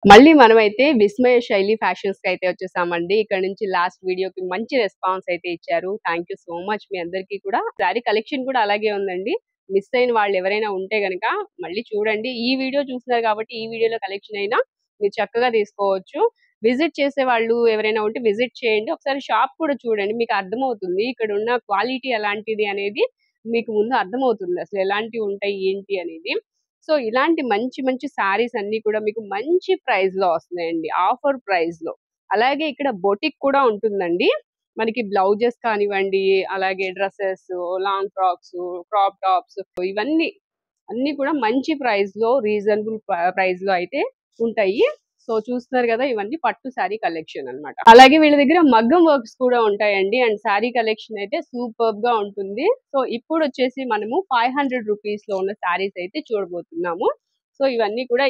మళ్ళీ మనమైతే విస్మయ శైలి ఫ్యాషన్స్ కి అయితే వచ్చేసామండి. ఇక్కడ నుంచి లాస్ట్ వీడియోకి మంచి రెస్పాన్స్ అయితే ఇచ్చారు. థ్యాంక్ యూ సో మచ్ మీ అందరికీ కూడా. శారీ కలెక్షన్ కూడా అలాగే ఉందండి. మిస్ అయిన వాళ్ళు ఎవరైనా ఉంటే గనక మళ్ళీ చూడండి. ఈ వీడియో చూస్తున్నారు కాబట్టి ఈ వీడియోలో కలెక్షన్ అయినా మీరు చక్కగా తీసుకోవచ్చు. విజిట్ చేసే వాళ్ళు ఎవరైనా ఉంటే విజిట్ చేయండి. ఒకసారి షాప్ కూడా చూడండి. మీకు అర్థమవుతుంది. ఇక్కడ ఉన్న క్వాలిటీ ఎలాంటిది అనేది మీకు ముందు అర్థమవుతుంది. అసలు ఎలాంటివి ఉంటాయి ఏంటి అనేది. సో ఇలాంటి మంచి మంచి సారీస్ అన్ని కూడా మీకు మంచి ప్రైస్ లో వస్తున్నాయండి. ఆఫర్ ప్రైస్ లో. అలాగే ఇక్కడ బొటిక్ కూడా ఉంటుందండి. మనకి బ్లౌజెస్ కానివ్వండి, అలాగే dresses, long frocks, crop tops ఇవన్నీ అన్ని కూడా మంచి ప్రైస్ లో రీజనబుల్ ప్రైస్ లో అయితే ఉంటాయి. సో చూస్తున్నారు కదా ఇవన్నీ పట్టు శారీ కలెక్షన్ అన్నమాట. అలాగే వీళ్ళ దగ్గర మగ్గం వర్క్స్ కూడా ఉంటాయండి. అండ్ శారీ కలెక్షన్ అయితే సూపర్ గా ఉంటుంది. సో ఇప్పుడు వచ్చేసి మనము 500 రూపీస్ లో ఉన్న శారీస్ అయితే చూడబోతున్నాము. సో ఇవన్నీ కూడా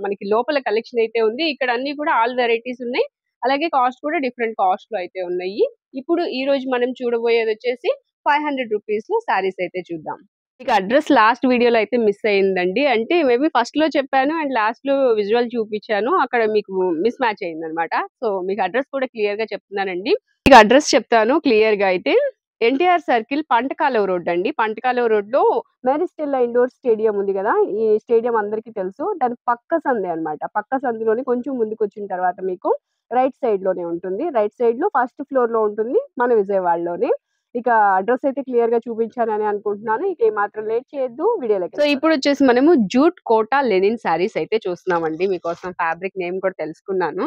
మనకి లోపల కలెక్షన్ అయితే ఉంది. ఇక్కడ అన్ని కూడా ఆల్ వెరైటీస్ ఉన్నాయి. అలాగే కాస్ట్ కూడా డిఫరెంట్ కాస్ట్ లో అయితే ఉన్నాయి. ఇప్పుడు ఈ రోజు మనం చూడబోయేది వచ్చేసి 500 రూపీస్ లో శారీస్ అయితే చూద్దాం. మీకు అడ్రస్ లాస్ట్ వీడియోలో అయితే మిస్ అయిందండి. అంటే మేబీ ఫస్ట్ లో చెప్పాను అండ్ లాస్ట్ లో విజువల్ చూపించాను. అక్కడ మీకు మిస్ మ్యాచ్ అయింది అనమాట. సో మీకు అడ్రస్ కూడా క్లియర్ గా చెప్తున్నానండి. మీకు అడ్రస్ చెప్తాను క్లియర్ గా అయితే. ఎన్టీఆర్ సర్కిల్ పంటకాలవ రోడ్ అండి. పంటకాలవ రోడ్ లో మేరీస్టెల్లా ఇండోర్ స్టేడియం ఉంది కదా. ఈ స్టేడియం అందరికీ తెలుసు. దాని పక్క సందే అన్నమాట. పక్క సందులోనే కొంచెం ముందుకు వచ్చిన తర్వాత మీకు రైట్ సైడ్ లోనే ఉంటుంది. రైట్ సైడ్ లో ఫస్ట్ ఫ్లోర్ లో ఉంటుంది. మన విజయవాడలోనే. ఇక అడ్రస్ అయితే క్లియర్ గా చూపించానని అనుకుంటున్నాను. ఇక ఏమాత్రం లేట్ చేయొద్దు వీడియోలోకి. సో ఇప్పుడు వచ్చేసి మనము జూట్ కోటా లెనిన్ శారీస్ అయితే చూస్తున్నామండి. మీకోసం ఫ్యాబ్రిక్ నేమ్ కూడా తెలుసుకున్నాను.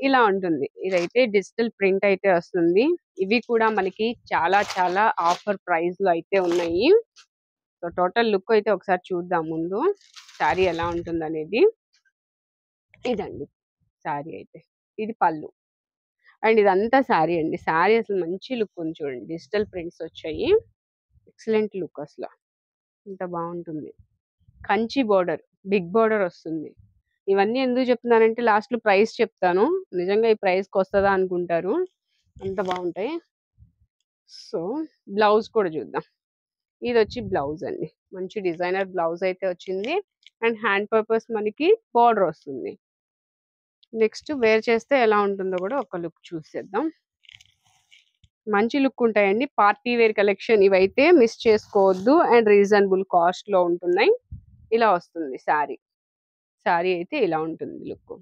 ఇలా ఉంటుంది. ఇదైతే డిజిటల్ ప్రింట్ అయితే వస్తుంది. ఇవి కూడా మనకి చాలా చాలా ఆఫర్ ప్రైస్ లో అయితే ఉన్నాయి. సో టోటల్ లుక్ అయితే ఒకసారి చూద్దాం ముందు. శారీ ఎలా ఉంటుంది అనేది. ఇదండి శారీ అయితే. ఇది పళ్ళు. అండ్ ఇదంతా శారీ అండి. శారీ అసలు మంచి లుక్ ఉంది చూడండి. డిజిటల్ ప్రింట్స్ వచ్చాయి. ఎక్సలెంట్ లుక్ అసలు. ఇంత బాగుంటుంది. కంచి బోర్డర్, బిగ్ బోర్డర్ వస్తుంది. ఇవన్నీ ఎందుకు చెప్తున్నానంటే లాస్ట్ లో ప్రైస్ చెప్తాను. నిజంగా ఈ ప్రైస్ కి వస్తుందా అనుకుంటారు. అంత బాగుంటాయి. సో బ్లౌజ్ కూడా చూద్దాం. ఇది వచ్చి బ్లౌజ్ అండి. మంచి డిజైనర్ బ్లౌజ్ అయితే వచ్చింది. అండ్ హ్యాండ్ పర్పస్ మనకి బోర్డర్ వస్తుంది. నెక్స్ట్ వేర్ చేస్తే ఎలా ఉంటుందో కూడా ఒక లుక్ చూసేద్దాం. మంచి లుక్ ఉంటాయండి. పార్టీ వేర్ కలెక్షన్ ఇవైతే మిస్ చేసుకోవద్దు. అండ్ రీజనబుల్ కాస్ట్ లో ఉంటున్నాయి. ఇలా వస్తుంది శారీ. శారీ అయితే ఇలా ఉంటుంది లుక్.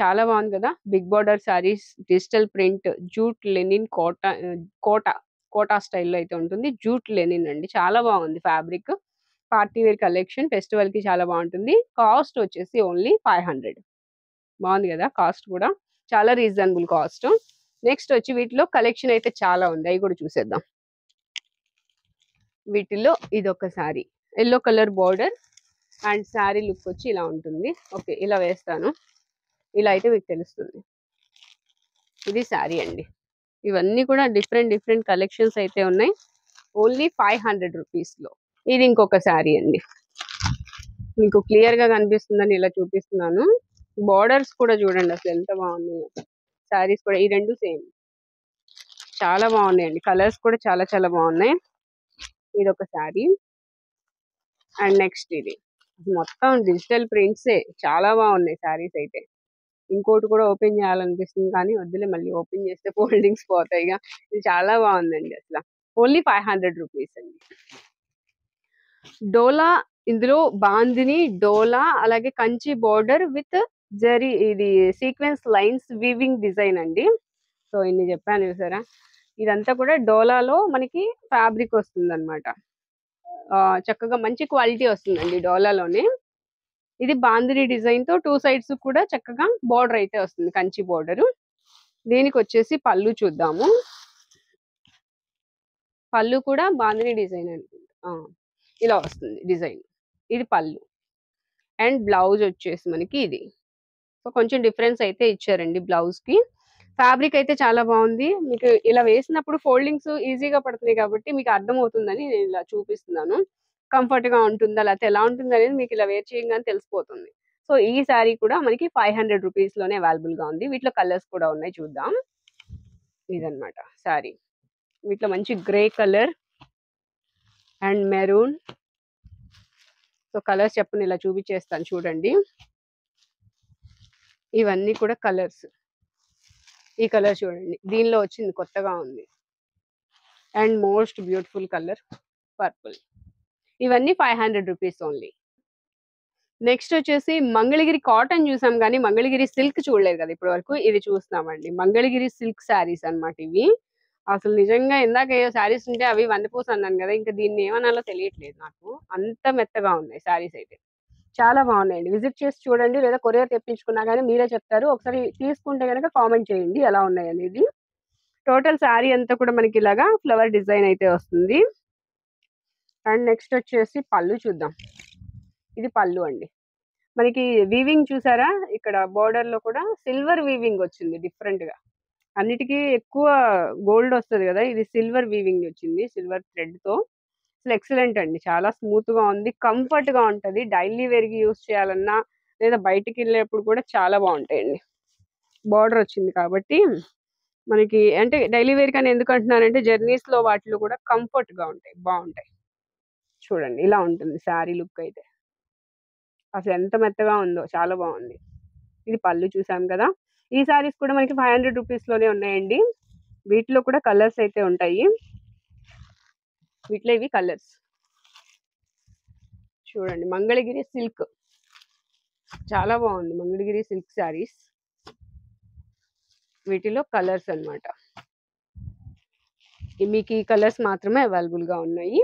చాలా బాగుంది కదా. Big border saris, digital print, jute linen Kota Kota Kota స్టైల్లో అయితే ఉంటుంది. జూట్ లెనిన్ అండి. చాలా బాగుంది fabric. Party wear collection festival కి చాలా బాగుంటుంది. కాస్ట్ వచ్చేసి ఓన్లీ 500. బాగుంది కదా కాస్ట్ కూడా. చాలా రీజనబుల్ కాస్ట్. నెక్స్ట్ వచ్చి వీటిలో కలెక్షన్ అయితే చాలా ఉంది. అవి కూడా చూసేద్దాం. వీటిల్లో ఇదొక sari. Yellow colour border and sari look వచ్చి ఇలా ఉంటుంది. ఓకే ఇలా వేస్తాను. ఇలా అయితే మీకు తెలుస్తుంది. ఇది శారీ అండి. ఇవన్నీ కూడా డిఫరెంట్ డిఫరెంట్ కలెక్షన్స్ అయితే ఉన్నాయి. ఓన్లీ 500 రూపీస్ లో. ఇది ఇంకొక శారీ అండి. మీకు క్లియర్ గా కనిపిస్తుందని ఇలా చూపిస్తున్నాను. బార్డర్స్ కూడా చూడండి అసలు ఎంత బాగున్నాయో. శారీస్ కూడా ఈ రెండు సేమ్. చాలా బాగున్నాయండి. కలర్స్ కూడా చాలా చాలా బాగున్నాయి. ఇది ఒక శారీ. అండ్ నెక్స్ట్ ఇది మొత్తం డిజిటల్ ప్రింట్సే. చాలా బాగున్నాయి శారీస్ అయితే. ఇంకోటి కూడా ఓపెన్ చేయాలనిపిస్తుంది కానీ వద్దులే, మళ్ళీ ఓపెన్ చేస్తే ఫోల్డింగ్స్ పోతాయి. ఇది చాలా బాగుందండి అసలు. ఓన్లీ 500 రూపీస్ అండి. డోలా, ఇందులో బాందిని, డోలా, అలాగే కంచి బోర్డర్ విత్ జరీ, ఇది సీక్వెన్స్ లైన్స్ వీవింగ్ డిజైన్ అండి. సో ఇన్ని చెప్పాను చూసారా. ఇదంతా కూడా డోలాలో మనకి ఫ్యాబ్రిక్ వస్తుంది అనమాట. చక్కగా మంచి క్వాలిటీ వస్తుందండి డోలాలోనే. ఇది బాందిని డిజైన్ తో 2 సైడ్స్ కూడా చక్కగా బోర్డర్ అయితే వస్తుంది. కంచి బోర్డర్. దీనికి వచ్చేసి పళ్ళు చూద్దాము. పళ్ళు కూడా బాందిని డిజైన్ అనుకుంటా. ఇలా వస్తుంది డిజైన్. ఇది పళ్ళు. అండ్ బ్లౌజ్ వచ్చేసి మనకి ఇది. సో కొంచెం డిఫరెన్స్ అయితే ఇచ్చారండి బ్లౌజ్ కి. ఫ్యాబ్రిక్ అయితే చాలా బాగుంది. మీకు ఇలా వేసినప్పుడు ఫోల్డింగ్స్ ఈజీగా పడుతున్నాయి కాబట్టి మీకు అర్థమవుతుందని నేను ఇలా చూపిస్తున్నాను. కంఫర్ట్ గా ఉంటుందా లేకపోతే ఎలా ఉంటుంది అనేది మీకు ఇలా వేర్ చేయగానే తెలిసిపోతుంది. సో ఈ శారీ కూడా మనకి 500 రూపీస్ లోనే అవైలబుల్ గా ఉంది. వీటిలో కలర్స్ కూడా ఉన్నాయి చూద్దాం. ఇదన్నమాట శారీ. వీటిలో మంచి grey colour and maroon. So colours చెప్పని ఇలా చూపించేస్తాను చూడండి. ఇవన్నీ కూడా కలర్స్. ఈ కలర్ చూడండి, దీనిలో వచ్చింది కొత్తగా ఉంది. And most beautiful colour purple. ఇవన్నీ 500 రూపీస్ ఓన్లీ. నెక్స్ట్ వచ్చేసి మంగళగిరి కాటన్ చూసాం కానీ మంగళగిరి సిల్క్ చూడలేదు కదా ఇప్పటి వరకు. ఇది చూస్తున్నామండి, మంగళగిరి సిల్క్ శారీస్ అన్నమాట ఇవి. అసలు నిజంగా ఇందాక ఏవో శారీస్ ఉంటే అవి వందపూస అన్నాను కదా, ఇంకా దీన్ని ఏమనాలో తెలియట్లేదు నాకు, అంత మెత్తగా ఉన్నాయి శారీస్ అయితే. చాలా బాగున్నాయండి, విజిట్ చేసి చూడండి, లేదా కొరియర్ తెప్పించుకున్నా కానీ మీరే చెప్తారు. ఒకసారి తీసుకుంటే కనుక కామెంట్ చేయండి ఎలా ఉన్నాయి అనేది. టోటల్ శారీ అంతా కూడా మనకి ఇలాగా ఫ్లవర్ డిజైన్ అయితే వస్తుంది. అండ్ నెక్స్ట్ వచ్చేసి పళ్ళు చూద్దాం. ఇది పళ్ళు అండి. మనకి వీవింగ్ చూసారా, ఇక్కడ బోర్డర్ లో కూడా సిల్వర్ వీవింగ్ వచ్చింది డిఫరెంట్ గా. అన్నిటికీ ఎక్కువ గోల్డ్ వస్తుంది కదా, ఇది సిల్వర్ వీవింగ్ వచ్చింది సిల్వర్ థ్రెడ్ తో. అసలు ఎక్సలెంట్ అండి, చాలా స్మూత్ గా ఉంది, కంఫర్ట్ గా ఉంటది. డైలీ వేర్ కి యూస్ చేయాలన్నా లేదా బయటికి వెళ్ళేప్పుడు కూడా చాలా బాగుంటాయండి. బార్డర్ వచ్చింది కాబట్టి మనకి, అంటే డైలీ వేర్ కానీ ఎందుకు అంటున్నానంటే జర్నీస్ లో వాటిలో కూడా కంఫర్ట్ గా ఉంటాయి, బాగుంటాయి. చూడండి ఇలా ఉంటుంది శారీ లుక్ అయితే. అసలు ఎంత మెత్తగా ఉందో, చాలా బాగుంది. ఇది పళ్ళు చూసాం కదా. ఈ సారీస్ కూడా మనకి 500 రూపీస్ లోనే ఉన్నాయండి. వీటిలో కూడా కలర్స్ అయితే ఉంటాయి. వీటిలో ఇవి కలర్స్ చూడండి. మంగళగిరి సిల్క్ చాలా బాగుంది, మంగళగిరి సిల్క్ శారీస్. వీటిలో కలర్స్ అన్నమాట. మీకు ఈ కలర్స్ మాత్రమే అవైలబుల్ గా ఉన్నాయి,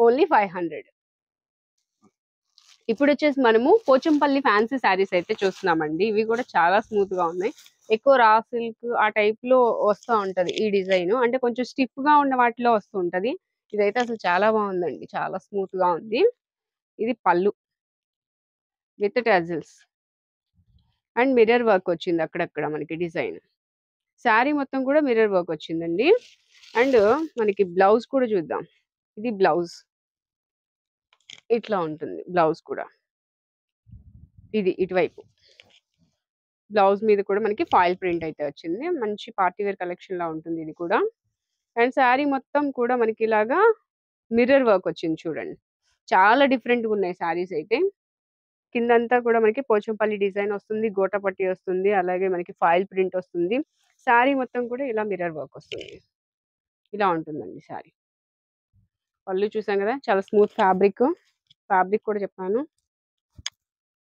ఓన్లీ 500. ఇప్పుడు వచ్చేసి మనము పోచంపల్లి ఫ్యాన్సీ శారీస్ అయితే చూస్తున్నామండి. ఇవి కూడా చాలా స్మూత్ గా ఉన్నాయి. ఎక్కువ రా సిల్క్ ఆ టైప్ లో వస్తూ ఉంటది ఈ డిజైన్, అంటే కొంచెం స్టిఫ్ గా ఉన్న వాటిలో వస్తూ ఉంటది. ఇదైతే అసలు చాలా బాగుందండి, చాలా స్మూత్ గా ఉంది. ఇది పళ్ళు with tassels and mirror work వచ్చింది అక్కడక్కడ మనకి డిజైన్. శారీ మొత్తం కూడా మిర్రర్ వర్క్ వచ్చిందండి. అండ్ మనకి బ్లౌజ్ కూడా చూద్దాం. ఇది బ్లౌజ్ ఇట్లా ఉంటుంది, బ్లౌజ్ కూడా ఇది ఇటువైపు. బ్లౌజ్ మీద కూడా మనకి ఫాయిల్ ప్రింట్ అయితే వచ్చింది, మంచి పార్టీ వేర్ కలెక్షన్ లా ఉంటుంది ఇది కూడా. అండ్ శారీ మొత్తం కూడా మనకి ఇలాగా మిర్రర్ వర్క్ వచ్చింది చూడండి, చాలా డిఫరెంట్ గా ఉన్నాయి శారీస్ అయితే. కిందంతా కూడా మనకి పోచంపల్లి డిజైన్ వస్తుంది, గోటపట్టి వస్తుంది, అలాగే మనకి ఫాయిల్ ప్రింట్ వస్తుంది. శారీ మొత్తం కూడా ఇలా మిర్రర్ వర్క్ వస్తుంది, ఇలా ఉంటుందండి శారీ. పళ్ళు చూసాం కదా, చాలా స్మూత్ ఫ్యాబ్రిక్. ఫ్యాబ్రిక్ కూడా చెప్పాను,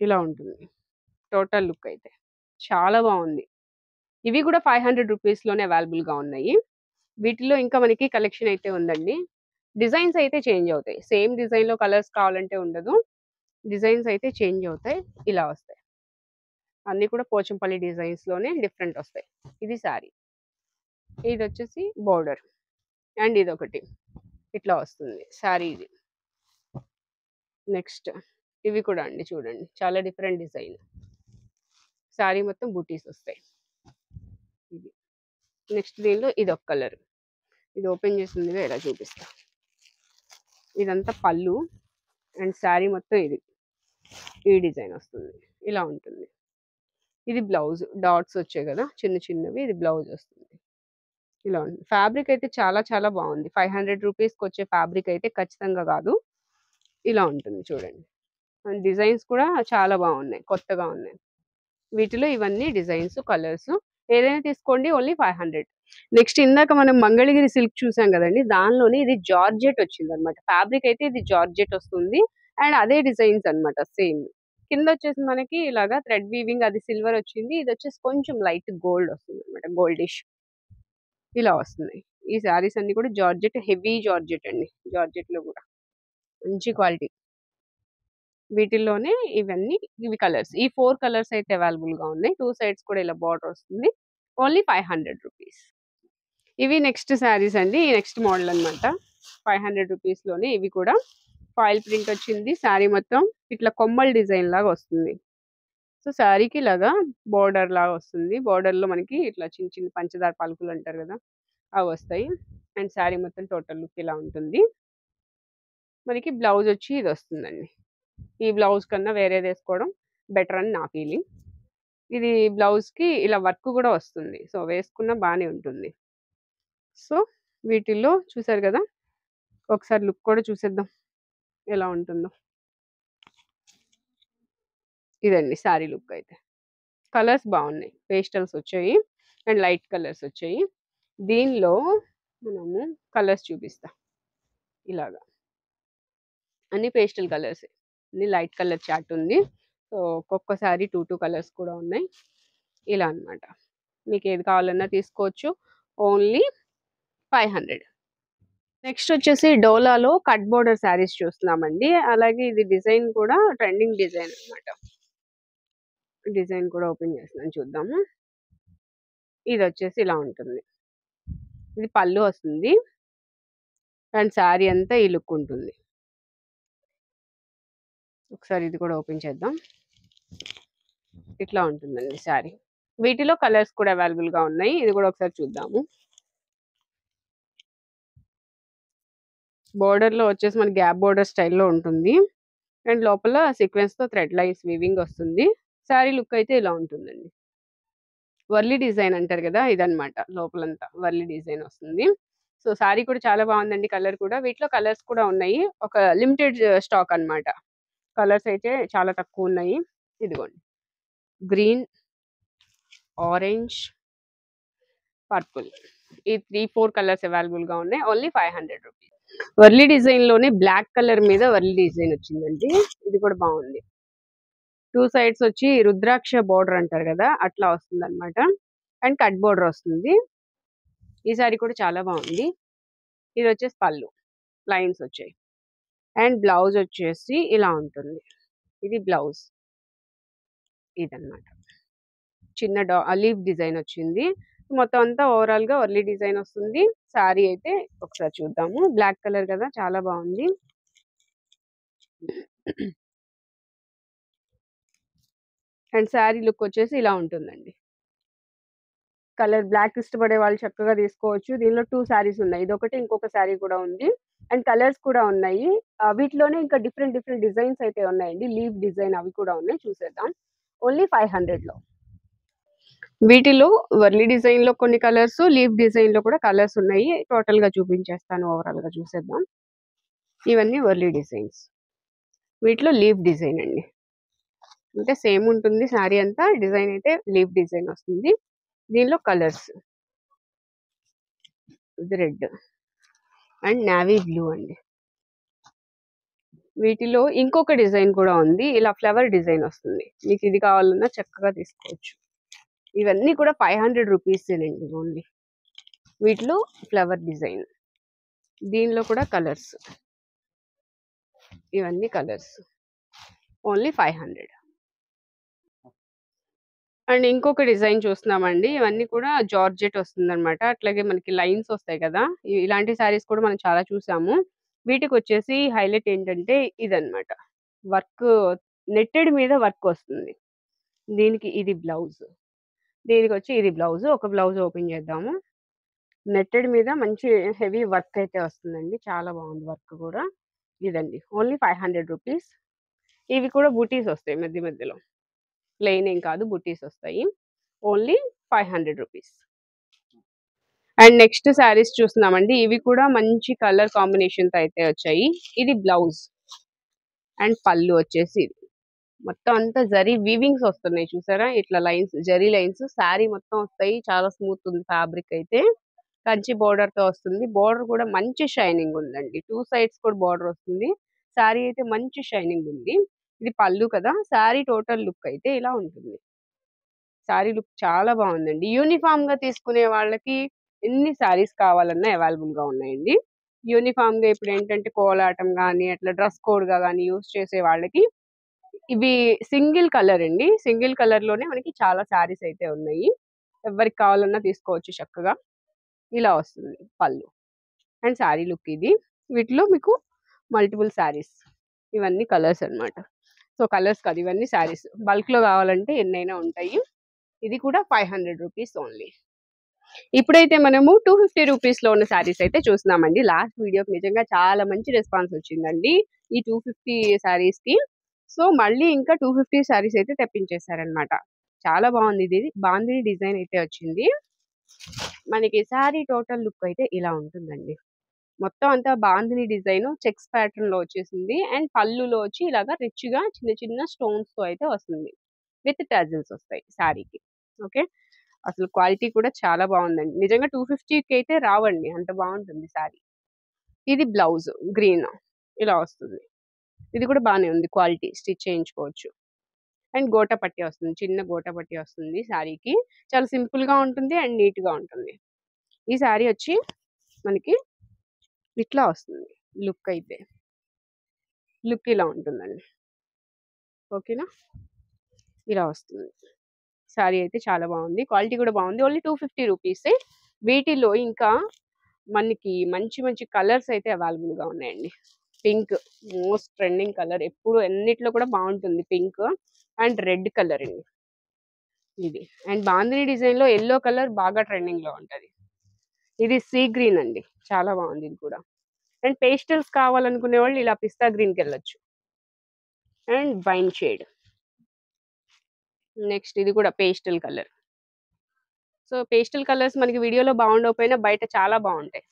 ఇలా ఉంటుంది టోటల్ లుక్ అయితే. చాలా బాగుంది. ఇవి కూడా 500 రూపీస్ లోనే అవైలబుల్ గా ఉన్నాయి. వీటిలో ఇంకా మనకి కలెక్షన్ అయితే ఉందండి. డిజైన్స్ అయితే చేంజ్ అవుతాయి, సేమ్ డిజైన్ లో కలర్స్ కావాలంటే ఉండదు, డిజైన్స్ అయితే చేంజ్ అవుతాయి. ఇలా వస్తాయి అన్ని కూడా పోచంపల్లి డిజైన్స్ లోనే డిఫరెంట్ వస్తాయి. ఇది శారీ, ఇది వచ్చేసి బోర్డర్, అండ్ ఇది ఒకటి ఇట్లా వస్తుంది శారీ ఇది. నెక్స్ట్ ఇవి కూడా అండి చూడండి, చాలా డిఫరెంట్ డిజైన్. శారీ మొత్తం బూటీస్ వస్తాయి. ఇది నెక్స్ట్ దీనిలో ఇది ఒక కలర్, ఇది ఓపెన్ చేసిందిగా ఇలా చూపిస్తా. ఇదంతా పళ్ళు అండ్ శారీ మొత్తం ఇది ఈ డిజైన్ వస్తుంది, ఇలా ఉంటుంది. ఇది బ్లౌజ్, డాట్స్ వచ్చాయి కదా చిన్న చిన్నవి, ఇది బ్లౌజ్ వస్తుంది. ఇలా ఉంది. ఫ్యాబ్రిక్ అయితే చాలా చాలా బాగుంది. 500 రూపీస్కి వచ్చే ఫ్యాబ్రిక్ అయితే ఖచ్చితంగా కాదు. ఇలా ఉంటుంది చూడండి. అండ్ డిజైన్స్ కూడా చాలా బాగున్నాయి, కొత్తగా ఉన్నాయి. వీటిలో ఇవన్నీ డిజైన్స్, కలర్స్. ఏదైనా తీసుకోండి, ఓన్లీ 500. నెక్స్ట్ ఇందాక మనం మంగళగిరి సిల్క్ చూసాం కదండి, దానిలోనే ఇది జార్జెట్ వచ్చింది అనమాట. ఫ్యాబ్రిక్ అయితే ఇది జార్జెట్ వస్తుంది అండ్ అదే డిజైన్స్ అన్నమాట సేమ్. కింద వచ్చేసి మనకి ఇలాగా థ్రెడ్ వీవింగ్, అది సిల్వర్ వచ్చింది, ఇది వచ్చేసి కొంచెం లైట్ గోల్డ్ వస్తుంది అనమాట, గోల్డిష్ ఇలా వస్తుంది. ఈ శారీస్ అన్ని కూడా జార్జెట్, హెవీ జార్జెట్ అండి, జార్జెట్ లో కూడా మంచి క్వాలిటీ. వీటిల్లోనే ఇవన్నీ, ఇవి కలర్స్, ఈ 4 కలర్స్ అయితే అవైలబుల్ గా ఉన్నాయి. 2 సైడ్స్ కూడా ఇలా బార్డర్ వస్తుంది, ఓన్లీ 500 రూపీస్. ఇవి నెక్స్ట్ శారీస్ అండి, ఈ నెక్స్ట్ మోడల్ అన్నమాట. 500 రూపీస్ లోనే ఇవి కూడా ఫాయిల్ ప్రింట్ వచ్చింది. శారీ మొత్తం ఇట్లా కొమ్మల్ డిజైన్ లాగా వస్తుంది. సో శారీకి ఇలాగా బోర్డర్ లాగా వస్తుంది. బోర్డర్ లో మనకి ఇట్లా చిన్న చిన్న పంచదార పలుకులు అంటారు కదా, అవి వస్తాయి. అండ్ శారీ మొత్తం టోటల్ లుక్ ఇలా ఉంటుంది. మనకి బ్లౌజ్ వచ్చి ఇది వస్తుందండి. ఈ బ్లౌజ్ కన్నా వేరేది వేసుకోవడం బెటర్ అని నా ఫీలింగ్. ఇది బ్లౌజ్ కి ఇలా వర్క్ కూడా వస్తుంది, సో వేసుకున్నా బాగానే ఉంటుంది. సో వీటిల్లో చూసారు కదా, ఒకసారి లుక్ కూడా చూసేద్దాం ఎలా ఉంటుందో. ఇదండి శారీ లుక్ అయితే. కలర్స్ బాగున్నాయి, పేస్టల్స్ వచ్చాయి అండ్ లైట్ కలర్స్ వచ్చాయి. దీనిలో మనము కలర్స్ చూపిస్తా. ఇలాగా అన్ని పేస్టల్ కలర్స్, అన్ని లైట్ కలర్ చార్ట్ ఉంది. సో ఒక్కొక్కసారి 2 కలర్స్ కూడా ఉన్నాయి. ఇలా అన్నమాట. మీకు ఏది కావాలన్నా తీసుకోవచ్చు. ఓన్లీ 500. నెక్స్ట్ వచ్చేసి డోలాలో కట్ బోర్డర్ శారీస్ చూస్తున్నామండి. అలాగే ఇది డిజైన్ కూడా ట్రెండింగ్ డిజైన్ అన్నమాట. డిజైన్ కూడా ఓపెన్ చేస్తున్నాను, చూద్దాము. ఇది వచ్చేసి ఇలా ఉంటుంది. ఇది పళ్ళు వస్తుంది అండ్ శారీ అంతా ఈ లుక్ ఉంటుంది. ఒకసారి ఇది కూడా ఓపెన్ చేద్దాం. ఇట్లా ఉంటుందండి శారీ. వీటిలో కలర్స్ కూడా అవైలబుల్ గా ఉన్నాయి. ఇది కూడా ఒకసారి చూద్దాము. బోర్డర్ లో వచ్చేసి మన గ్యాప్ బోర్డర్ స్టైల్లో ఉంటుంది అండ్ లోపల సీక్వెన్స్ తో థ్రెడ్ లైన్స్ వీవింగ్ వస్తుంది. శారీ లుక్ అయితే ఇలా ఉంటుందండి. వర్లీ డిజైన్ అంటారు కదా, ఇదన్నమాట. లోపలంతా వర్లీ డిజైన్ వస్తుంది. సో శారీ కూడా చాలా బాగుందండి. కలర్ కూడా, వీటిలో కలర్స్ కూడా ఉన్నాయి. ఒక లిమిటెడ్ స్టాక్ అన్నమాట. కలర్స్ అయితే చాలా తక్కువ ఉన్నాయి. ఇదిగోండి, గ్రీన్, ఆరెంజ్, పర్పుల్, ఈ 3-4 కలర్స్ అవైలబుల్ గా ఉన్నాయి. Only 500 rupees. వర్లీ డిజైన్ లోనే బ్లాక్ కలర్ మీద వర్లీ డిజైన్ వచ్చిందండి. ఇది కూడా బాగుంది. 2 సైడ్స్ వచ్చి రుద్రాక్ష బోర్డర్ అంటారు కదా, అట్లా వస్తుంది అనమాట. అండ్ కట్ బోర్డర్ వస్తుంది. ఈ సారీ కూడా చాలా బాగుంది. ఇది వచ్చేసి పళ్ళు, లైన్స్ వచ్చాయి. అండ్ బ్లౌజ్ వచ్చేసి ఇలా ఉంటుంది. ఇది బ్లౌజ్, ఇదన్నమాట. చిన్న లీఫ్ డిజైన్ వచ్చింది. మొత్తం అంతా ఓవరాల్ గా వర్లీ డిజైన్ వస్తుంది. శారీ అయితే ఒకసారి చూద్దాము. బ్లాక్ కలర్ కదా, చాలా బాగుంది. అండ్ శారీ లుక్ వచ్చేసి ఇలా ఉంటుందండి. కలర్ బ్లాక్ ఇష్టపడే వాళ్ళు చక్కగా తీసుకోవచ్చు. దీనిలో 2 శారీస్ ఉన్నాయి. ఇదొకటి, ఇంకొక శారీ కూడా ఉంది. అండ్ కలర్స్ కూడా ఉన్నాయి. వీటిలోనే ఇంకా డిఫరెంట్ డిఫరెంట్ డిజైన్స్ అయితే ఉన్నాయండి. లీవ్ డిజైన్ అవి కూడా ఉన్నాయి, చూసేద్దాం. ఓన్లీ 500 లో. వీటిలో వర్లీ డిజైన్ లో కొన్ని కలర్స్, లీవ్ డిజైన్ లో కూడా కలర్స్ ఉన్నాయి. టోటల్ గా చూపించేస్తాను, ఓవరాల్ గా చూసేద్దాం. ఇవన్నీ వర్లీ డిజైన్స్. వీటిలో లీవ్ డిజైన్ అండి. అంటే సేమ్ ఉంటుంది శారీ అంతా, డిజైన్ అయితే లీవ్ డిజైన్ వస్తుంది. దీనిలో కలర్స్, ఇది రెడ్ అండ్ నావీ బ్లూ అండి. వీటిలో ఇంకొక డిజైన్ కూడా ఉంది. ఇలా ఫ్లవర్ డిజైన్ వస్తుంది. మీకు ఇది కావాలన్నా చక్కగా తీసుకోవచ్చు. ఇవన్నీ కూడా 500 రూపీసేనండి ఓన్లీ. వీటిలో ఫ్లవర్ డిజైన్, దీనిలో కూడా కలర్స్, ఇవన్నీ కలర్స్. ఓన్లీ 500. అండ్ ఇంకొక డిజైన్ చూస్తున్నామండి. ఇవన్నీ కూడా జార్జెట్ వస్తుంది అనమాట. అట్లాగే మనకి లైన్స్ వస్తాయి కదా, ఇలాంటి శారీస్ కూడా మనం చాలా చూసాము. వీటికి వచ్చేసి హైలైట్ ఏంటంటే ఇదన్నమాట. వర్క్, నెట్టెడ్ మీద వర్క్ వస్తుంది. దీనికి ఇది బ్లౌజ్, దీనికి వచ్చి ఇది బ్లౌజ్. ఒక బ్లౌజ్ ఓపెన్ చేద్దాము. నెట్టెడ్ మీద మంచి హెవీ వర్క్ అయితే వస్తుందండి. చాలా బాగుంది వర్క్ కూడా. ఇదండి, ఓన్లీ 500 రూపీస్. ఇవి కూడా బూటీస్ వస్తాయి మధ్య మధ్యలో, ప్లెయిన్ ఏం కాదు, బుటీస్ వస్తాయి. Only 500 rupees. And next saris చూస్తున్నామండి. ఇవి కూడా మంచి కలర్ కాంబినేషన్ తో అయితే వచ్చాయి. ఇది బ్లౌజ్ అండ్ పళ్ళు వచ్చేసి మొత్తం అంతా జరీ వీవింగ్స్ వస్తున్నాయి, చూసారా? ఇట్లా లైన్స్, జరీ లైన్స్ శారీ మొత్తం వస్తాయి. చాలా స్మూత్ ఉంది ఫ్యాబ్రిక్ అయితే. కంచి బోర్డర్ తో వస్తుంది. బోర్డర్ కూడా మంచి షైనింగ్ ఉందండి. 2 సైడ్స్ కూడా బోర్డర్ వస్తుంది. శారీ అయితే మంచి షైనింగ్ ఉంది. ఇది పళ్ళు కదా. శారీ టోటల్ లుక్ అయితే ఇలా ఉంటుంది. శారీ లుక్ చాలా బాగుందండి. యూనిఫామ్ గా తీసుకునే వాళ్ళకి ఎన్ని శారీస్ కావాలన్నా అవైలబుల్ గా ఉన్నాయండి. యూనిఫామ్ గా ఇప్పుడు ఏంటంటే కోలాటం కానీ, అట్లా డ్రెస్ కోడ్ గా కానీ యూస్ చేసే వాళ్ళకి ఇవి సింగిల్ కలర్ అండి. సింగిల్ కలర్ లోనే మనకి చాలా శారీస్ అయితే ఉన్నాయి. ఎవరికి కావాలన్నా తీసుకోవచ్చు చక్కగా. ఇలా వస్తుంది పళ్ళు అండ్ శారీ లుక్ ఇది. వీటిలో మీకు మల్టిపుల్ శారీస్, ఇవన్నీ కలర్స్ అన్నమాట. సో కలర్స్ కాదు, ఇవన్నీ శారీస్. బల్క్ లో కావాలంటే ఎన్నైనా ఉంటాయి. ఇది కూడా 500 రూపీస్ ఓన్లీ. ఇప్పుడైతే మనము 250 రూపీస్ లో ఉన్న శారీస్ అయితే చూస్తున్నామండి. లాస్ట్ వీడియోకి నిజంగా చాలా మంచి రెస్పాన్స్ వచ్చిందండి ఈ 250 శారీస్ కి. సో మళ్ళీ ఇంకా 250 శారీస్ అయితే తెప్పించేశారనమాట. చాలా బాగుంది. ఇది బాందిని డిజైన్ అయితే వచ్చింది. మనకి శారీ టోటల్ లుక్ అయితే ఇలా ఉంటుందండి. మొత్తం అంతా బాందిని డిజైన్ చెక్స్ ప్యాటర్న్ లో వచ్చేసింది. అండ్ పళ్ళులో వచ్చి ఇలాగా రిచ్ గా చిన్న చిన్న స్టోన్స్ తో అయితే వస్తుంది. విత్ టజిల్స్ వస్తాయి శారీకి. ఓకే. అసలు క్వాలిటీ కూడా చాలా బాగుందండి. నిజంగా 250కి అయితే రావండి, అంత బాగుంటుంది శారీ. ఇది బ్లౌజ్ గ్రీన్ ఇలా వస్తుంది. ఇది కూడా బానే ఉంది క్వాలిటీ, స్టిచ్ చేయించుకోవచ్చు. అండ్ గోటా పట్టి వస్తుంది, చిన్న గోటా పట్టి వస్తుంది శారీకి. చాలా సింపుల్ గా ఉంటుంది అండ్ నీట్ గా ఉంటుంది. ఈ శారీ వచ్చి మనకి ఇట్లా వస్తుంది. లుక్ అయితే లుక్ ఇలా ఉంటుందండి. ఓకేనా, ఇలా వస్తుంది. శారీ అయితే చాలా బాగుంది, క్వాలిటీ కూడా బాగుంది. ఓన్లీ 250 రూపీసే. వీటిలో ఇంకా మనకి మంచి మంచి కలర్స్ అయితే అవైలబుల్ గా ఉన్నాయండి. పింక్ మోస్ట్ ట్రెండింగ్ కలర్, ఎప్పుడు అన్నిట్లో కూడా బాగుంటుంది పింక్. అండ్ రెడ్ కలర్ అండి ఇది. అండ్ బాందిని డిజైన్ లో ఎల్లో కలర్ బాగా ట్రెండింగ్ లో ఉంటది. ఇది సీ గ్రీన్ అండి, చాలా బాగుంది ఇది కూడా. అండ్ పేస్టల్స్ కావాలనుకునే వాళ్ళు ఇలా పిస్తా గ్రీన్ కి వెళ్ళొచ్చు. And wine shade. నెక్స్ట్ ఇది కూడా pastel colour. So pastel colours మనకి వీడియోలో బాగుండకపోయినా బయట చాలా బాగుంటాయి.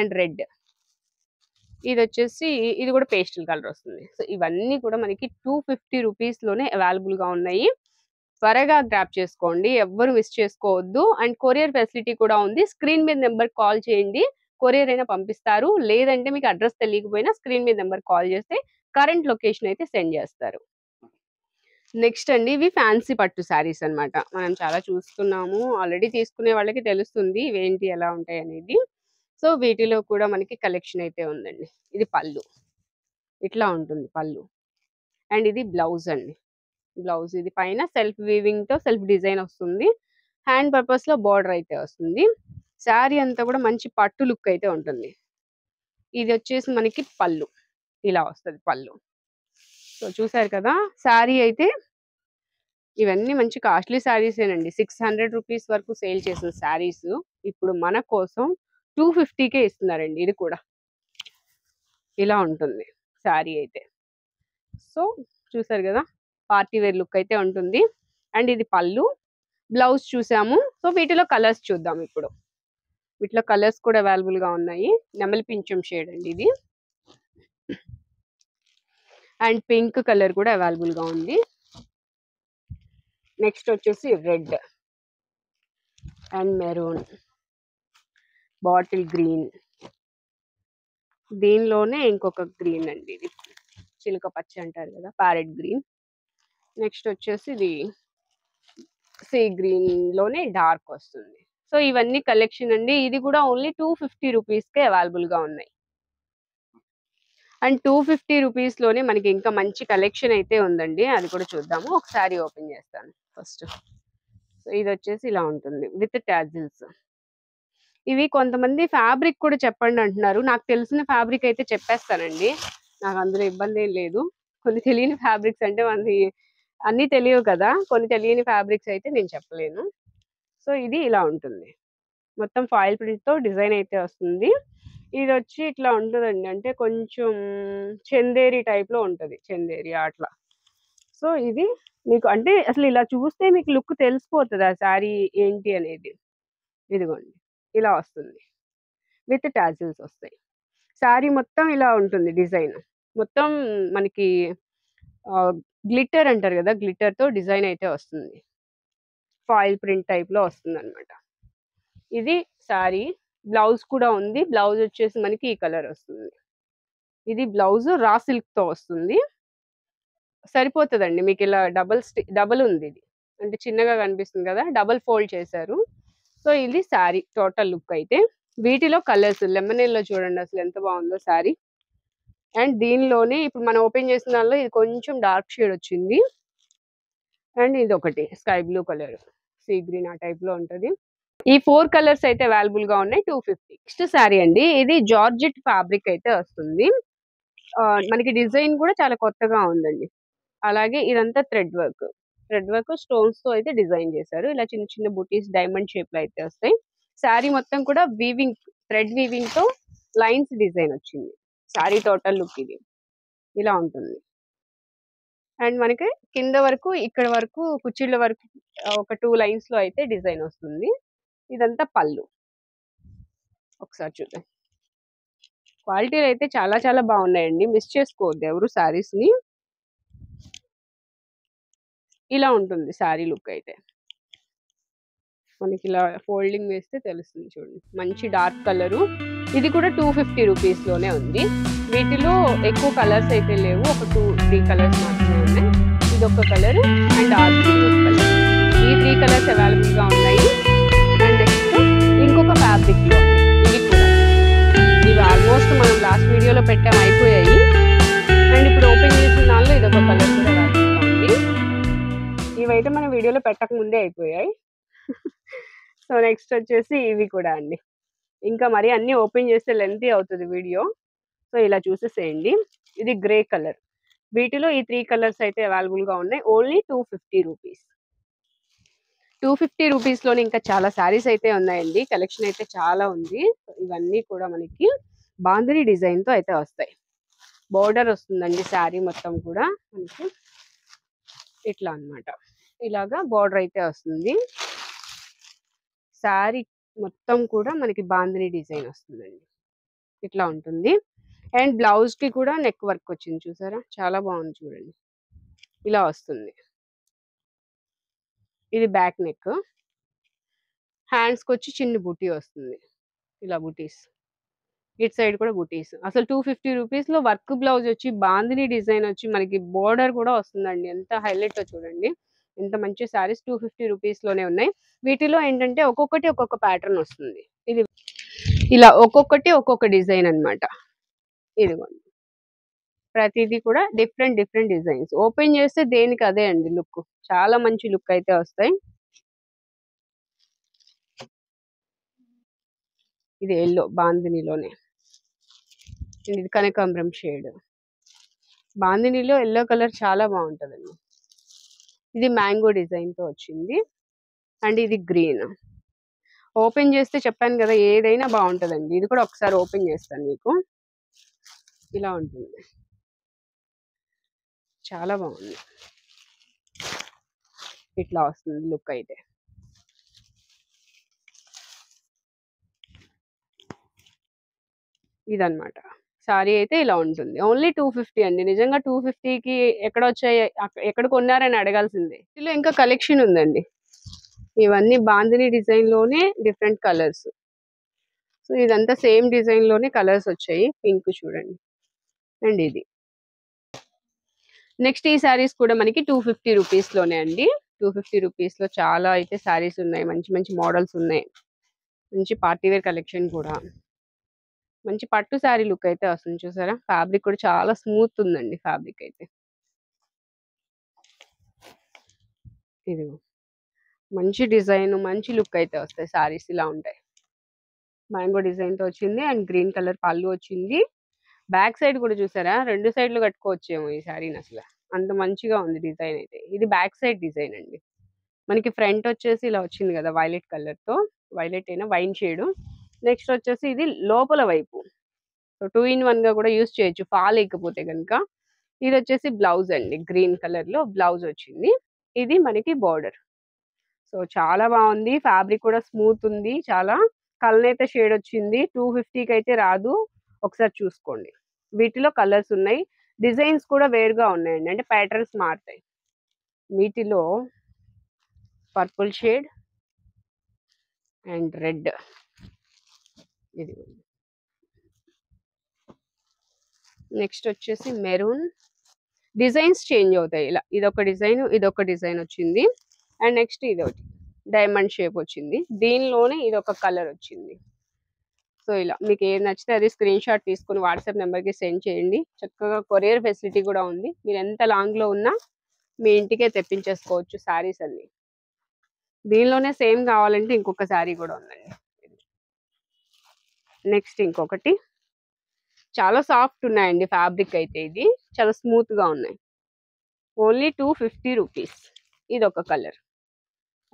And red. ఇది వచ్చేసి ఇది కూడా పేస్టల్ కలర్ వస్తుంది. సో ఇవన్నీ కూడా మనకి 250 రూపీస్ లోనే అవైలబుల్ గా ఉన్నాయి. త్వరగా గ్రాప్ చేసుకోండి, ఎవ్వరు మిస్ చేసుకోవద్దు. అండ్ కొరియర్ ఫెసిలిటీ కూడా ఉంది. స్క్రీన్ మీద నెంబర్ కాల్ చేయండి, కొరియర్ అయినా పంపిస్తారు. లేదంటే మీకు అడ్రస్ తెలియకపోయినా స్క్రీన్ మీద నెంబర్ కాల్ చేస్తే కరెంట్ లొకేషన్ అయితే సెండ్ చేస్తారు. నెక్స్ట్ అండి, ఇవి ఫ్యాన్సీ పట్టు శారీస్ అన్నమాట. మనం చాలా చూస్తున్నాము, ఆల్రెడీ తీసుకునే వాళ్ళకి తెలుస్తుంది ఇవేంటి ఎలా ఉంటాయి అనేది. సో వీటిలో కూడా మనకి కలెక్షన్ అయితే ఉందండి. ఇది పళ్ళు, ఇట్లా ఉంటుంది పళ్ళు. అండ్ ఇది బ్లౌజ్ అండి. బ్లౌజ్ ఇది పైన సెల్ఫ్ వీవింగ్ తో సెల్ఫ్ డిజైన్ వస్తుంది. హ్యాండ్ పర్పస్ లో బార్డర్ అయితే వస్తుంది. శారీ అంతా కూడా మంచి పట్టు లుక్ అయితే ఉంటుంది. ఇది వచ్చేసి మనకి పళ్ళు, ఇలా వస్తుంది పళ్ళు. సో చూసారు కదా శారీ అయితే. ఇవన్నీ మంచి కాస్ట్లీ శారీసేనండి. 600 రూపీస్ వరకు సేల్ చేసిన శారీస్ ఇప్పుడు మన కోసం 250కే ఇస్తున్నారండి. ఇది కూడా ఇలా ఉంటుంది శారీ అయితే. సో చూసారు కదా, పార్టీ వేర్ లుక్ అయితే ఉంటుంది. అండ్ ఇది పళ్ళు, బ్లౌజ్ చూసాము. సో వీటిలో కలర్స్ చూద్దాం ఇప్పుడు. వీటిలో కలర్స్ కూడా అవైలబుల్ గా ఉన్నాయి. నెమలి పింఛం షేడ్ అండి ఇది. అండ్ పింక్ కలర్ కూడా అవైలబుల్ గా ఉంది. నెక్స్ట్ వచ్చేసి red and maroon, bottle green, దీనిలోనే ఇంకొక గ్రీన్ అండి, ఇది చిలుక పచ్చ అంటారు కదా, ప్యారెట్ గ్రీన్. నెక్స్ట్ వచ్చేసి ఇది సీ గ్రీన్ లోనే డార్క్ వస్తుంది. సో ఇవన్నీ కలెక్షన్ అండి. ఇది కూడా ఓన్లీ 250 రూపీస్ కే అవైలబుల్ గా ఉన్నాయి. అండ్ 250 రూపీస్ లోనే మనకి ఇంకా మంచి కలెక్షన్ అయితే ఉందండి, అది కూడా చూద్దాము. ఒకసారి ఓపెన్ చేస్తాను ఫస్ట్. సో ఇది వచ్చేసి ఇలా ఉంటుంది విత్ టాజిల్స్. ఇవి కొంతమంది ఫ్యాబ్రిక్ కూడా చెప్పండి అంటున్నారు. నాకు తెలిసిన ఫ్యాబ్రిక్ అయితే చెప్పేస్తానండి, నాకు అందులో ఇబ్బంది ఏం లేదు. కొన్ని తెలియని ఫ్యాబ్రిక్స్ అంటే మనకి అన్ని తెలియవు కదా, కొన్ని తెలియని ఫ్యాబ్రిక్స్ అయితే నేను చెప్పలేను. సో ఇది ఇలా ఉంటుంది, మొత్తం ఫాయిల్ ప్రింట్ తో డిజైన్ అయితే వస్తుంది. ఇది వచ్చి ఇట్లా ఉంటుందండి, అంటే కొంచెం చందేరి టైప్ లో ఉంటది, చందేరి అట్లా. సో ఇది మీకు అంటే అసలు ఇలా చూస్తే మీకు లుక్ తెలిసిపోతుంది ఆ శారీ ఏంటి అనేది. ఇదిగోండి ఇలా వస్తుంది, విత్ టాజిల్స్ వస్తాయి. శారీ మొత్తం ఇలా ఉంటుంది డిజైన్. మొత్తం మనకి గ్లిట్టర్ అంటారు కదా, గ్లిట్టర్ తో డిజైన్ అయితే వస్తుంది. ఫాయిల్ ప్రింట్ టైప్ లో వస్తుంది అనమాట. ఇది శారీ. బ్లౌజ్ కూడా ఉంది. బ్లౌజ్ వచ్చేసి మనకి ఈ కలర్ వస్తుంది. ఇది బ్లౌజ్ రా సిల్క్ తో వస్తుంది. సరిపోతుందండి మీకు, ఇలా డబుల్ ఉంది ఇది, అంటే చిన్నగా కనిపిస్తుంది కదా, డబుల్ ఫోల్డ్ చేశారు. సో ఇది శారీ టోటల్ లుక్ అయితే. వీటిలో కలర్స్ లెమన్ ఎల్లో చూడండి అసలు ఎంత బాగుందో శారీ. అండ్ దీనిలోనే ఇప్పుడు మనం ఓపెన్ చేసిన దానిలో ఇది కొంచెం డార్క్ షేడ్ వచ్చింది. అండ్ ఇది ఒకటి sky blue colour, sea green ఆ టైప్ లో ఉంటది. ఈ 4 కలర్స్ అయితే అవైలబుల్ గా ఉన్నాయి 250. నెక్స్ట్ శారీ అండి, ఇది జార్జెట్ ఫ్యాబ్రిక్ అయితే వస్తుంది. మనకి డిజైన్ కూడా చాలా కొత్తగా ఉందండి. అలాగే ఇదంతా థ్రెడ్ వర్క్ స్టోన్స్ తో అయితే డిజైన్ చేశారు. ఇలా చిన్న చిన్న బుటీస్ డైమండ్ షేప్ లో అయితే వస్తాయి. శారీ మొత్తం కూడా వీవింగ్, థ్రెడ్ వీవింగ్ తో లైన్స్ డిజైన్ వచ్చింది. శారీ టోటల్ లుక్ ఇది ఇలా ఉంటుంది. అండ్ మనకి కింద వరకు ఇక్కడ వరకు కుచ్చిళ్ళ వరకు ఒక 2 లైన్స్ లో అయితే డిజైన్ వస్తుంది. ఇదంతా పళ్ళు. ఒకసారి చూద్దాం. క్వాలిటీలు అయితే చాలా చాలా బాగున్నాయండి, మిస్ చేసుకోవద్దు ఎవరు శారీస్ ని. ఇలా ఉంటుంది శారీ లుక్ అయితే. మనకి ఇలా ఫోల్డింగ్ వేస్తే తెలుస్తుంది చూడండి, మంచి డార్క్ కలరు. ఇది కూడా 250 రూపీస్లోనే ఉంది. వీటిలో ఎక్కువ కలర్స్ అయితే లేవు, ఒక 2-3 కలర్స్ మాత్రమే ఉన్నాయి. ఇది ఒక colour and dark green colour, ఈ 3 కలర్స్ అవైలబుల్గా ఉన్నాయి. అండ్ నెక్స్ట్ ఇంకొక ఫ్యాబ్రిక్లో ఇవి కూడా, ఇవి ఆల్మోస్ట్ మనం లాస్ట్ వీడియోలో పెట్టాం, అయిపోయాయి. అండ్ ఇప్పుడు ఓపెన్ చేసిన దానిలో ఇదొక కలర్ కూడా అవైలబుల్గా ఉంది. ఇవైతే మనం వీడియోలో పెట్టక ముందే అయిపోయాయి. సో నెక్స్ట్ వచ్చేసి ఇవి కూడా అండి. ఇంకా మరి అన్ని ఓపెన్ చేస్తే లెంతీ అవుతుంది వీడియో, సో ఇలా చూసేసేయండి. ఇది గ్రే కలర్. వీటిలో ఈ 3 కలర్స్ అయితే అవైలబుల్గా ఉన్నాయి. Only 250 rupees. 250 రూపీస్లోనే ఇంకా చాలా శారీస్ అయితే ఉన్నాయండి. కలెక్షన్ అయితే చాలా ఉంది. ఇవన్నీ కూడా మనకి బాందిని డిజైన్తో అయితే వస్తాయి. బోర్డర్ వస్తుందండి శారీ మొత్తం కూడా మనకి ఇట్లా అన్నమాట. ఇలాగా బోర్డర్ అయితే వస్తుంది. శారీ మొత్తం కూడా మనకి బాందిని డిజైన్ వస్తుందండి, ఇట్లా ఉంటుంది. అండ్ బ్లౌజ్ కి కూడా నెక్ వర్క్ వచ్చింది చూసారా, చాలా బాగుంది చూడండి, ఇలా వస్తుంది. ఇది బ్యాక్ నెక్. హ్యాండ్స్ కి వచ్చి చిన్న బుటీ వస్తుంది, ఇలా బుటీస్. ఇట్ సైడ్ కూడా బుటీస్. అసలు 250 రూపీస్ లో వర్క్ బ్లౌజ్ వచ్చి బాందిని డిజైన్ వచ్చి మనకి బోర్డర్ కూడా వస్తుందండి. ఎంత హైలైట్ చూడండి, ఎంత మంచి శారీస్ 250 రూపీస్ లోనే ఉన్నాయి. వీటిలో ఏంటంటే ఒక్కొక్కటి ఒక్కొక్క ప్యాటర్న్ వస్తుంది. ఇది ఇలా ఒక్కొక్కటి ఒక్కొక్క డిజైన్ అన్నమాట. ఇదిగోండి, ప్రతిదీ కూడా డిఫరెంట్ డిఫరెంట్ డిజైన్స్. ఓపెన్ చేస్తే దేనికి అదే అండి లుక్, చాలా మంచి లుక్ అయితే వస్తాయి. ఇది ఎల్లో బాందినిలోనే, ఇది కనకాంబరం షేడ్. బాందినిలో ఎల్లో కలర్ చాలా బాగుంటుందండి. ఇది మ్యాంగో డిజైన్ తో వచ్చింది. అండ్ ఇది గ్రీన్. ఓపెన్ చేస్తే చెప్పాను కదా ఏదైనా బాగుంటుందండి. ఇది కూడా ఒకసారి ఓపెన్ చేస్తాను మీకు, ఇలా ఉంటుంది, చాలా బాగుంది. ఇట్లా వస్తుంది లుక్ అయితే. ఇదన్నమాట సారీ అయితే ఇలా ఉంటుంది. ఓన్లీ 250 అండి. నిజంగా 250కి ఎక్కడ వచ్చాయి, ఎక్కడ కొన్నారని అడగాల్సిందే. ఇందులో ఇంకా కలెక్షన్ ఉందండి. ఇవన్నీ బాందిని డిజైన్ లోనే డిఫరెంట్ కలర్స్. సో ఇదంతా సేమ్ డిజైన్ లోనే కలర్స్ వచ్చాయి. పింక్ చూడండి, అండ్ ఇది. నెక్స్ట్ ఈ శారీస్ కూడా మనకి 250 రూపీస్ లోనే అండి. 250 రూపీస్ లో చాలా అయితే శారీస్ ఉన్నాయి, మంచి మంచి మోడల్స్ ఉన్నాయి. మంచి పార్టీ వేర్ కలెక్షన్ కూడా, మంచి పట్టు శారీ లుక్ అయితే వస్తుంది చూసారా. ఫ్యాబ్రిక్ కూడా చాలా స్మూత్ ఉందండి ఫ్యాబ్రిక్ అయితే. ఇది మంచి డిజైన్, మంచి లుక్ అయితే వస్తాయి శారీస్, ఇలా ఉంటాయి. మ్యాంగో డిజైన్ తో వచ్చింది అండ్ గ్రీన్ కలర్ పళ్ళు వచ్చింది. బ్యాక్ సైడ్ కూడా చూసారా, 2 సైడ్లు కట్టుకోవచ్చేమో ఈ శారీని, అసలు అంత మంచిగా ఉంది డిజైన్ అయితే. ఇది బ్యాక్ సైడ్ డిజైన్ అండి. మనకి ఫ్రంట్ వచ్చేసి ఇలా వచ్చింది కదా వైలెట్ కలర్ తో, వైలెట్ అయినా వైన్ షేడ్. నెక్స్ట్ వచ్చేసి ఇది లోపల వైపు, సో 2 in 1 గా కూడా యూస్ చేయొచ్చు ఫాల్ లేకపోతే కనుక. ఇది వచ్చేసి బ్లౌజ్ అండి, గ్రీన్ కలర్ లో బ్లౌజ్ వచ్చింది. ఇది మనకి బార్డర్. సో చాలా బాగుంది, ఫ్యాబ్రిక్ కూడా స్మూత్ ఉంది చాలా. కలనైతే షేడ్ వచ్చింది, 250కి అయితే రాదు, ఒకసారి చూసుకోండి. వీటిలో కలర్స్ ఉన్నాయి, డిజైన్స్ కూడా వేరుగా ఉన్నాయండి, అంటే ప్యాటర్న్స్ మారుతాయి. వీటిలో పర్పుల్ షేడ్ అండ్ రెడ్, ఇది. నెక్స్ట్ వచ్చేసి మెరూన్. డిజైన్స్ చేంజ్ అవుతాయి, ఇలా ఇదొక డిజైన్, ఇదొక డిజైన్ వచ్చింది. అండ్ నెక్స్ట్ ఇది ఒకటి డైమండ్ షేప్ వచ్చింది, దీనిలోనే ఇదొక కలర్ వచ్చింది. సో ఇలా మీకు ఏది నచ్చితే అది స్క్రీన్ షాట్ తీసుకుని వాట్సాప్ నెంబర్కి సెండ్ చేయండి. చక్కగా కొరియర్ ఫెసిలిటీ కూడా ఉంది. మీరు ఎంత లాంగ్లో ఉన్నా మీ ఇంటికే తెప్పించేసుకోవచ్చు శారీస్ అన్ని. దీనిలోనే సేమ్ కావాలంటే ఇంకొక శారీ కూడా ఉందండి. నెక్స్ట్ ఇంకొకటి, చాలా సాఫ్ట్ ఉన్నాయండి ఫ్యాబ్రిక్ అయితే. ఇది చాలా స్మూత్ గా ఉన్నాయి. Only 250 rupees. ఇది ఒక కలర్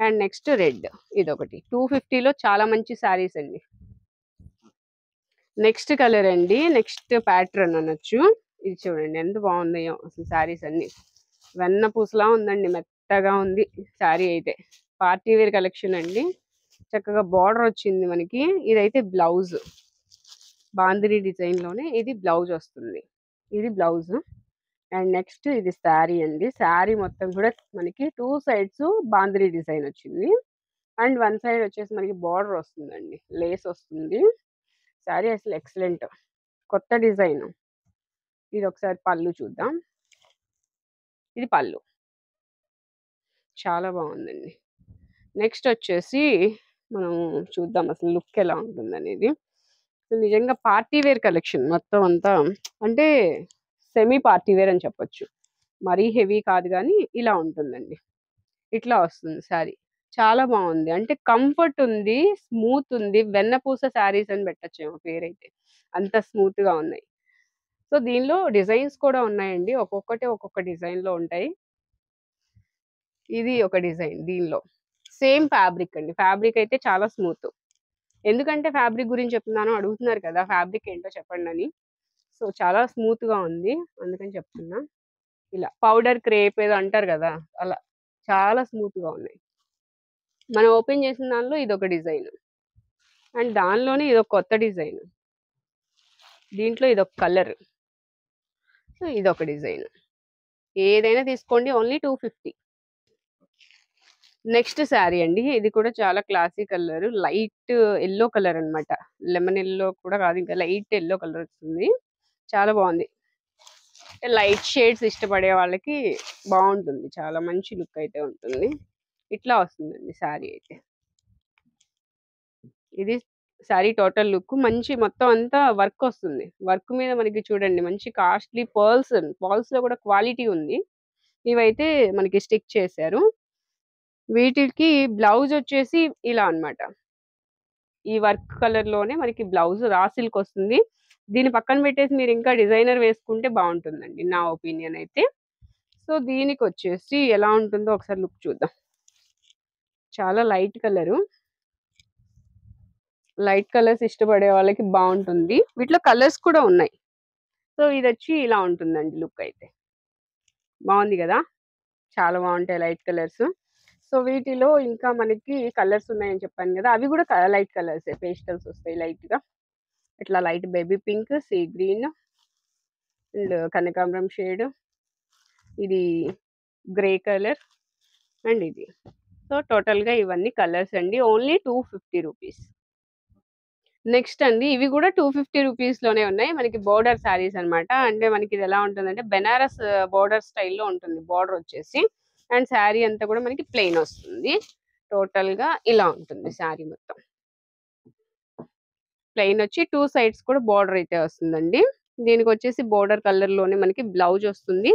అండ్ నెక్స్ట్ రెడ్, ఇదొకటి. 250లో చాలా మంచి శారీస్ అండి. నెక్స్ట్ కలర్ అండి, నెక్స్ట్ ప్యాటర్న్ అనొచ్చు. ఇది చూడండి ఎంత బాగున్నాయో అసలు శారీస్ అన్ని. వెన్న పూసలా ఉందండి, మెత్తగా ఉంది శారీ అయితే. పార్టీ వేర్ కలెక్షన్ అండి. చక్కగా బార్డర్ వచ్చింది మనకి. ఇదైతే బ్లౌజ్, బాందిని డిజైన్ లోనే ఇది బ్లౌజ్ వస్తుంది. ఇది బ్లౌజ్. అండ్ నెక్స్ట్ ఇది శారీ అండి. శారీ మొత్తం కూడా మనకి 2 సైడ్స్ బాందిని డిజైన్ వచ్చింది. అండ్ 1 సైడ్ వచ్చేసి మనకి బార్డర్ వస్తుందండి. లేస్ వస్తుంది. శారీ అసలు ఎక్సలెంట్. కొత్త డిజైన్. ఇది ఒకసారి పళ్ళు చూద్దాం. ఇది పళ్ళు. చాలా బాగుందండి. నెక్స్ట్ వచ్చేసి మనం చూద్దాం అసలు లుక్ ఎలా ఉంటుందనేది. నిజంగా పార్టీ వేర్ కలెక్షన్ మొత్తం అంతా. అంటే సెమీ పార్టీ వేర్ అని చెప్పొచ్చు. మరీ హెవీ కాదు గానీ ఇలా ఉంటుందండి. ఇట్లా వస్తుంది శారీ. చాలా బాగుంది. అంటే కంఫర్ట్ ఉంది, స్మూత్ ఉంది. వెన్నపూస శారీస్ అని పెట్టొచ్చేమో పేరైతే. అంత స్మూత్ గా ఉన్నాయి. సో దీనిలో డిజైన్స్ కూడా ఉన్నాయండి. ఒక్కొక్కటి ఒక్కొక్క డిజైన్ లో ఉంటాయి. ఇది ఒక డిజైన్ దీనిలో. సేమ్ ఫ్యాబ్రిక్ అండి. ఫ్యాబ్రిక్ అయితే చాలా స్మూత్. ఎందుకంటే ఫ్యాబ్రిక్ గురించి చెప్తున్నాను అడుగుతున్నారు కదా, ఫ్యాబ్రిక్ ఏంటో చెప్పండి అని. సో చాలా స్మూత్ గా ఉంది, అందుకని చెప్తున్నా. ఇలా పౌడర్ క్రేప్ ఏదో అంటారు కదా, అలా చాలా స్మూత్ గా ఉన్నాయి. మనం ఓపెన్ చేసిన దానిలో ఇదొక డిజైన్, అండ్ దానిలోనే ఇదొక కొత్త డిజైన్, దీంట్లో ఇదొక కలర్, సో ఇదొక డిజైన్. ఏదైనా తీసుకోండి, ఓన్లీ 250. నెక్స్ట్ శారీ అండి. ఇది కూడా చాలా classy colour, light yellow colour అన్నమాట. లెమన్ ఎల్లో కూడా కాదు, ఇంకా లైట్ ఎల్లో కలర్ వస్తుంది. చాలా బాగుంది. లైట్ షేడ్స్ ఇష్టపడే వాళ్ళకి బాగుంటుంది. చాలా మంచి లుక్ అయితే ఉంటుంది. ఇట్లా వస్తుందండి శారీ అయితే. ఇది శారీ టోటల్ లుక్. మంచి మొత్తం అంతా వర్క్ వస్తుంది. వర్క్ మీద మనకి చూడండి మంచి కాస్ట్లీ పర్ల్స్, పర్ల్స్ లో కూడా క్వాలిటీ ఉంది. ఇవైతే మనకి స్టిక్ చేశారు. వీటికి బ్లౌజ్ వచ్చేసి ఇలా అన్నమాట. ఈ వర్క్ కలర్ లోనే మనకి బ్లౌజ్ రా సిల్క్ వస్తుంది. దీని పక్కన పెట్టేసి మీరు ఇంకా డిజైనర్ వేసుకుంటే బాగుంటుందండి, నా ఒపీనియన్ అయితే. సో దీనికి వచ్చేసి ఎలా ఉంటుందో ఒకసారి లుక్ చూద్దాం. చాలా లైట్ కలరు. లైట్ కలర్స్ ఇష్టపడే వాళ్ళకి బాగుంటుంది. వీటిలో కలర్స్ కూడా ఉన్నాయి. సో ఇది వచ్చి ఇలా ఉంటుందండి లుక్ అయితే. బాగుంది కదా, చాలా బాగుంటాయి లైట్ కలర్స్. సో వీటిలో ఇంకా మనకి కలర్స్ ఉన్నాయని చెప్పాను కదా, అవి కూడా లైట్ కలర్స్, పేస్టల్స్ వస్తాయి లైట్ గా. ఇట్లా light baby pink, sea green, and కనకాంబరం షేడ్, ఇది గ్రే కలర్, అండ్ ఇది. సో టోటల్ గా ఇవన్నీ కలర్స్ అండి. Only 250 rupees. నెక్స్ట్ అండి, ఇవి కూడా 250 రూపీస్ లోనే ఉన్నాయి. మనకి బోర్డర్ శారీస్ అన్నమాట. అంటే మనకి ఇది ఎలా ఉంటుందంటే బెనారస్ బోర్డర్ స్టైల్లో ఉంటుంది బోర్డర్ వచ్చేసి. అండ్ శారీ అంతా కూడా మనకి ప్లెయిన్ వస్తుంది. టోటల్ గా ఇలా ఉంటుంది శారీ మొత్తం. ప్లెయిన్ వచ్చి 2 సైడ్స్ కూడా బోర్డర్ అయితే వస్తుందండి. దీనికి వచ్చేసి బోర్డర్ కలర్ లోనే మనకి బ్లౌజ్ వస్తుంది.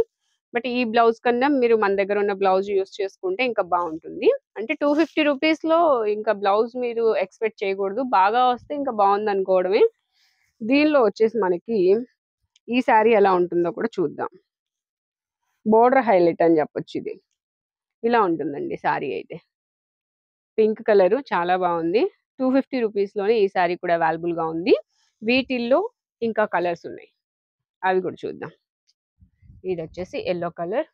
బట్ ఈ బ్లౌజ్ కన్నా మీరు మన దగ్గర ఉన్న బ్లౌజ్ యూస్ చేసుకుంటే ఇంకా బాగుంటుంది. అంటే 250 రూపీస్ లో ఇంకా బ్లౌజ్ మీరు ఎక్స్పెక్ట్ చేయకూడదు. బాగా వస్తే ఇంకా బాగుంది అనుకోవడమే. దీనిలో వచ్చేసి మనకి ఈ శారీ ఎలా ఉంటుందో కూడా చూద్దాం. బోర్డర్ హైలైట్ అని చెప్పొచ్చు ఇది. ఇలా ఉంటుందండి శారీ అయితే. పింక్ కలర్ చాలా బాగుంది. 250 రూపీస్ లోనే ఈ శారీ కూడా అవైలబుల్ గా ఉంది. వీటిల్లో ఇంకా కలర్స్ ఉన్నాయి, అవి కూడా చూద్దాం. ఇది వచ్చేసి yellow colour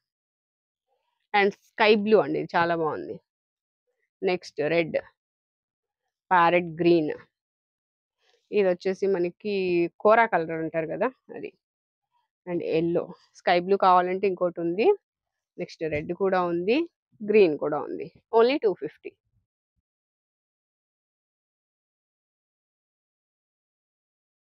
and sky blue అండి, ఇది చాలా బాగుంది. నెక్స్ట్ రెడ్, ప్యారెట్ గ్రీన్, ఇది వచ్చేసి మనకి కోరా కలర్ అంటారు కదా అది, అండ్ ఎల్లో. స్కై బ్లూ కావాలంటే ఇంకోటి ఉంది. నెక్స్ట్ రెడ్ కూడా ఉంది, గ్రీన్ కూడా ఉంది. ఓన్లీ 250.